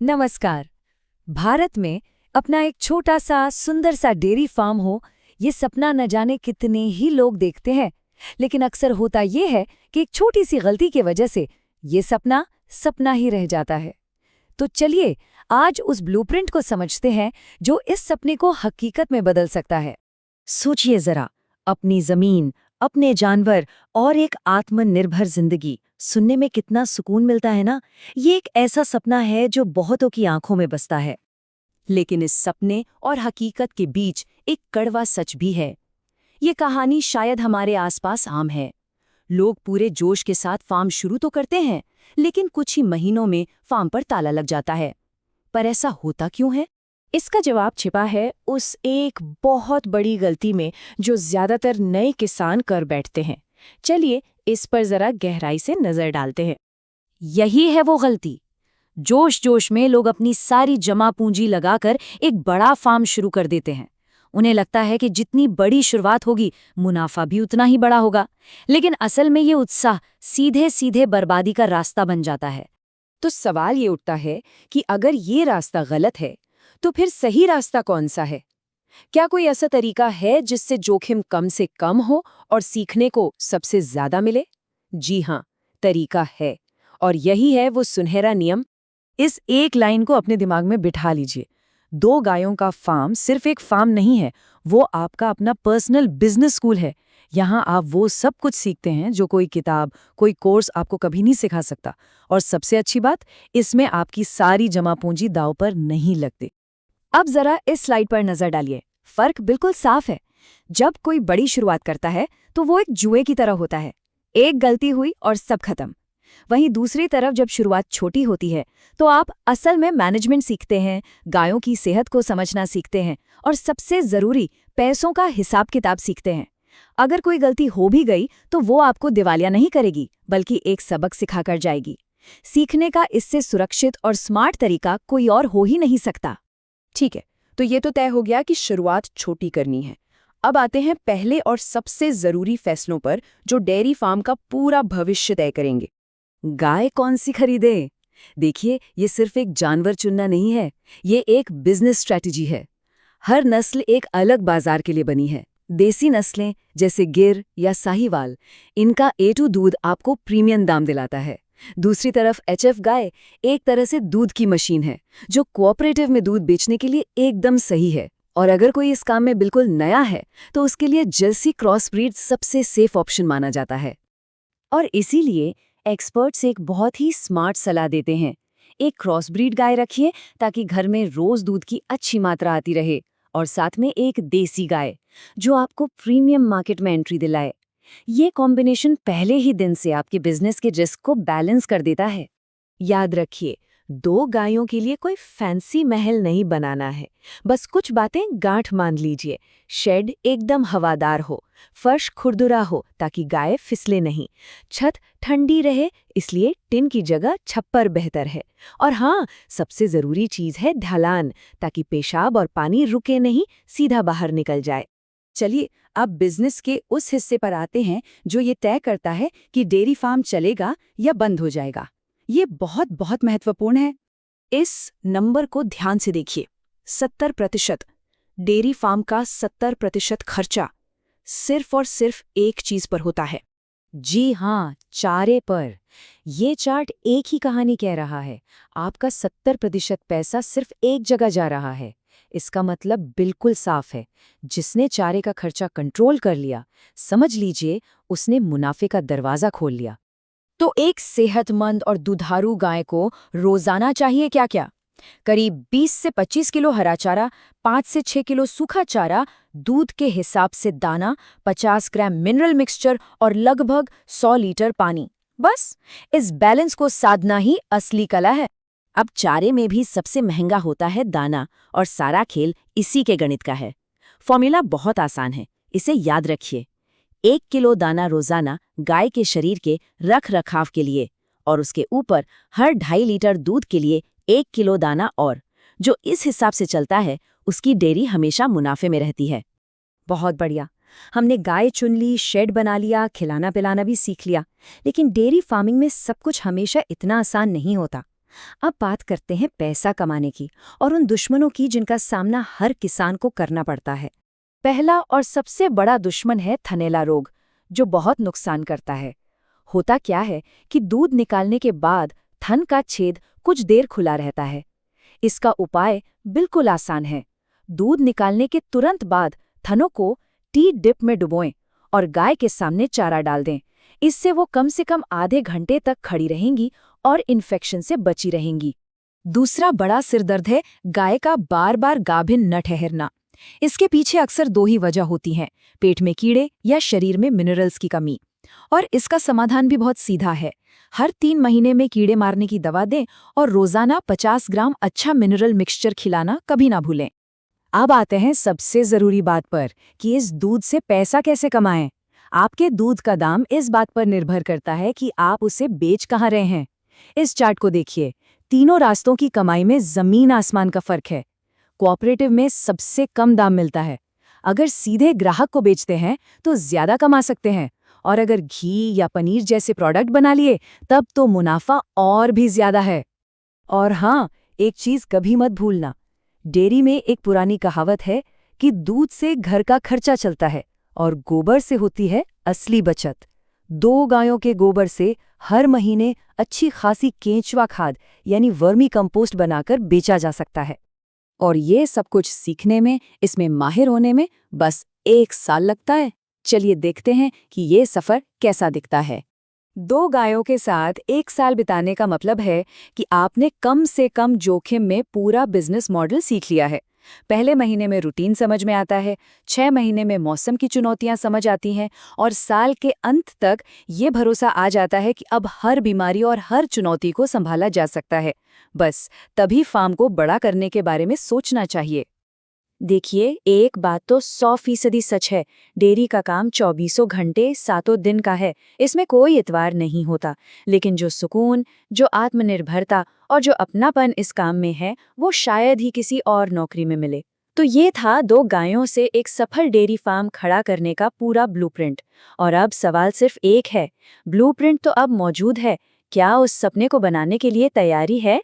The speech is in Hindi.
नमस्कार। भारत में अपना एक छोटा सा सुंदर सा डेयरी फार्म हो, ये सपना न जाने कितने ही लोग देखते हैं। लेकिन अक्सर होता ये है कि एक छोटी सी गलती की वजह से ये सपना सपना ही रह जाता है। तो चलिए आज उस ब्लूप्रिंट को समझते हैं जो इस सपने को हकीकत में बदल सकता है। सोचिए जरा, अपनी जमीन, अपने जानवर और एक आत्मनिर्भर जिंदगी, सुनने में कितना सुकून मिलता है ना। ये एक ऐसा सपना है जो बहुतों की आंखों में बसता है। लेकिन इस सपने और हकीकत के बीच एक कड़वा सच भी है। ये कहानी शायद हमारे आसपास आम है। लोग पूरे जोश के साथ फार्म शुरू तो करते हैं, लेकिन कुछ ही महीनों में फार्म पर ताला लग जाता है। पर ऐसा होता क्यों है? इसका जवाब छिपा है उस एक बहुत बड़ी गलती में जो ज्यादातर नए किसान कर बैठते हैं। चलिए इस पर जरा गहराई से नजर डालते हैं। यही है वो गलती। जोश जोश में लोग अपनी सारी जमा पूंजी लगाकर एक बड़ा फार्म शुरू कर देते हैं। उन्हें लगता है कि जितनी बड़ी शुरुआत होगी मुनाफा भी उतना ही बड़ा होगा। लेकिन असल में ये उत्साह सीधे सीधे बर्बादी का रास्ता बन जाता है। तो सवाल ये उठता है कि अगर ये रास्ता गलत है तो फिर सही रास्ता कौन सा है? क्या कोई ऐसा तरीका है जिससे जोखिम कम से कम हो और सीखने को सबसे ज्यादा मिले? जी हाँ, तरीका है। और यही है वो सुनहरा नियम। इस एक लाइन को अपने दिमाग में बिठा लीजिए। 2 गायों का फार्म सिर्फ एक फार्म नहीं है, वो आपका अपना पर्सनल बिजनेस स्कूल है। यहाँ आप वो सब कुछ सीखते हैं जो कोई किताब, कोई कोर्स आपको कभी नहीं सिखा सकता। और सबसे अच्छी बात, इसमें आपकी सारी जमा पूंजी दांव पर नहीं लगती। अब जरा इस स्लाइड पर नजर डालिए। फर्क बिल्कुल साफ है। जब कोई बड़ी शुरुआत करता है तो वो एक जुए की तरह होता है। एक गलती हुई और सब खत्म। वहीं दूसरी तरफ जब शुरुआत छोटी होती है तो आप असल में मैनेजमेंट सीखते हैं, गायों की सेहत को समझना सीखते हैं और सबसे जरूरी पैसों का हिसाब किताब सीखते हैं। अगर कोई गलती हो भी गई तो वो आपको दिवालिया नहीं करेगी, बल्कि एक सबक सिखाकर जाएगी। सीखने का इससे सुरक्षित और स्मार्ट तरीका कोई और हो ही नहीं सकता। ठीक है, तो ये तो तय हो गया कि शुरुआत छोटी करनी है। अब आते हैं पहले और सबसे जरूरी फैसलों पर जो डेयरी फार्म का पूरा भविष्य तय करेंगे। गाय कौन सी खरीदे? देखिए, ये सिर्फ एक जानवर चुनना नहीं है, ये एक बिजनेस स्ट्रैटेजी है। हर नस्ल एक अलग बाजार के लिए बनी है। देसी नस्लें जैसे गिर या साहीवाल, इनका A2 दूध आपको प्रीमियम दाम दिलाता है। दूसरी तरफ HF गाय एक तरह से दूध की मशीन है जो कोऑपरेटिव में दूध बेचने के लिए एकदम सही है। और अगर कोई इस काम में बिल्कुल नया है तो उसके लिए जर्सी क्रॉस ब्रीड सबसे सेफ ऑप्शन माना जाता है। और इसीलिए एक्सपर्ट्स एक बहुत ही स्मार्ट सलाह देते हैं। एक क्रॉस ब्रीड गाय रखिए ताकि घर में रोज दूध की अच्छी मात्रा आती रहे, और साथ में एक देसी गाय जो आपको प्रीमियम मार्केट में एंट्री दिलाए। ये कॉम्बिनेशन पहले ही दिन से आपके बिजनेस के रिस्क को बैलेंस कर देता है। याद रखिए, 2 गायों के लिए कोई फैंसी महल नहीं बनाना है। बस कुछ बातें गांठ मान लीजिए। शेड एकदम हवादार हो, फर्श खुरदुरा हो ताकि गाय फिसले नहीं, छत ठंडी रहे इसलिए टिन की जगह छप्पर बेहतर है। और हाँ, सबसे जरूरी चीज है ढलान, ताकि पेशाब और पानी रुके नहीं, सीधा बाहर निकल जाए। चलिए अब बिजनेस के उस हिस्से पर आते हैं जो ये तय करता है कि डेयरी फार्म चलेगा या बंद हो जाएगा। ये बहुत बहुत महत्वपूर्ण है। इस नंबर को ध्यान से देखिए। 70%। डेयरी फार्म का 70% खर्चा सिर्फ और सिर्फ एक चीज पर होता है। जी हाँ, चारे पर। ये चार्ट एक ही कहानी कह रहा है। आपका 70% पैसा सिर्फ एक जगह जा रहा है। इसका मतलब बिल्कुल साफ है। जिसने चारे का खर्चा कंट्रोल कर लिया, समझ लीजिए उसने मुनाफे का दरवाजा खोल लिया। तो एक सेहतमंद और दुधारू गाय को रोजाना चाहिए क्या क्या? करीब 20 से 25 किलो हरा चारा, 5 से 6 किलो सूखा चारा, दूध के हिसाब से दाना, 50 ग्राम मिनरल मिक्सचर और लगभग 100 लीटर पानी। बस इस बैलेंस को साधना ही असली कला है। अब चारे में भी सबसे महंगा होता है दाना, और सारा खेल इसी के गणित का है। फॉर्मूला बहुत आसान है, इसे याद रखिए। 1 किलो दाना रोजाना गाय के शरीर के रख रखाव के लिए, और उसके ऊपर हर 2.5 लीटर दूध के लिए 1 किलो दाना, और जो इस हिसाब से चलता है उसकी डेयरी हमेशा मुनाफे में रहती है। बहुत बढ़िया। हमने गाय चुन ली, शेड बना लिया, खिलाना पिलाना भी सीख लिया। लेकिन डेयरी फार्मिंग में सब कुछ हमेशा इतना आसान नहीं होता। अब बात करते हैं पैसा कमाने की और उन दुश्मनों की जिनका सामना हर किसान को करना पड़ता है। पहला और सबसे बड़ा दुश्मन है थनैला रोग, जो बहुत नुकसान करता है। होता क्या है कि दूध निकालने के बाद थन का छेद कुछ देर खुला रहता है। इसका उपाय बिल्कुल आसान है। दूध निकालने के तुरंत बाद थनों को टी डिप में डुबोएं और गाय के सामने चारा डाल दें। इससे वो कम से कम आधे घंटे तक खड़ी रहेंगी और इन्फेक्शन से बची रहेंगी। दूसरा बड़ा सिरदर्द है गाय का बार बार गाभिन न ठहरना। इसके पीछे अक्सर दो ही वजह होती हैं, पेट में कीड़े या शरीर में मिनरल्स की कमी। और इसका समाधान भी बहुत सीधा है। हर 3 महीने में कीड़े मारने की दवा दें और रोजाना 50 ग्राम अच्छा मिनरल मिक्सचर खिलाना कभी ना भूलें। अब आते हैं सबसे जरूरी बात पर कि इस दूध से पैसा कैसे कमाएं। आपके दूध का दाम इस बात पर निर्भर करता है कि आप उसे बेच कहाँ रहे हैं। इस चार्ट को देखिए, तीनों रास्तों की कमाई में जमीन आसमान का फर्क है। कोऑपरेटिव में सबसे कम दाम मिलता है। अगर सीधे ग्राहक को बेचते हैं तो ज्यादा कमा सकते हैं, और अगर घी या पनीर जैसे प्रोडक्ट बना लिए तब तो मुनाफा और भी ज्यादा है। और हाँ, एक चीज कभी मत भूलना, डेयरी में एक पुरानी कहावत है कि दूध से घर का खर्चा चलता है और गोबर से होती है असली बचत। 2 गायों के गोबर से हर महीने अच्छी खासी केंचुआ खाद यानी वर्मी कंपोस्ट बनाकर बेचा जा सकता है। और ये सब कुछ सीखने में, इसमें माहिर होने में बस 1 साल लगता है। चलिए देखते हैं कि ये सफर कैसा दिखता है। 2 गायों के साथ 1 साल बिताने का मतलब है कि आपने कम से कम जोखिम में पूरा बिजनेस मॉडल सीख लिया है। पहले महीने में रूटीन समझ में आता है, 6 महीने में मौसम की चुनौतियां समझ आती हैं, और साल के अंत तक ये भरोसा आ जाता है कि अब हर बीमारी और हर चुनौती को संभाला जा सकता है। बस तभी फार्म को बड़ा करने के बारे में सोचना चाहिए। देखिए, एक बात तो 100% सच है, डेयरी का काम 24 घंटे 7 दिन का है। इसमें कोई इतवार नहीं होता। लेकिन जो सुकून, जो आत्मनिर्भरता और जो अपनापन इस काम में है, वो शायद ही किसी और नौकरी में मिले। तो ये था 2 गायों से एक सफल डेयरी फार्म खड़ा करने का पूरा ब्लूप्रिंट। और अब सवाल सिर्फ एक है, ब्लूप्रिंट तो अब मौजूद है, क्या उस सपने को बनाने के लिए तैयारी है?